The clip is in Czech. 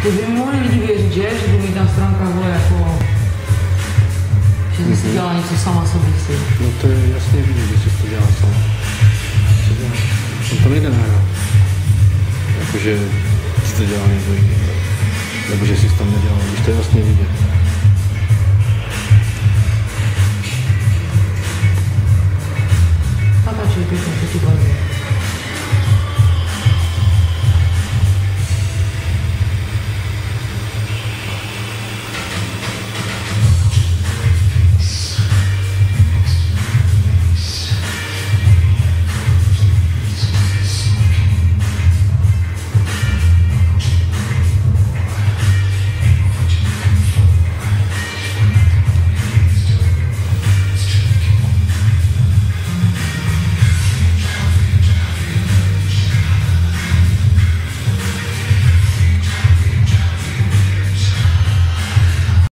To by mi mohli lidi věřit, že by mi ta stránka byla jako... Že jsi si dělala něco sama sobě si. No to je jasně vidět, že jsi to dělala sama. On tam nejde nahrát. Jakože jsi to dělal někdo jiný. Nebo že jsi tam nedělal, když to je jasně vidět. Natáčej, pěkně.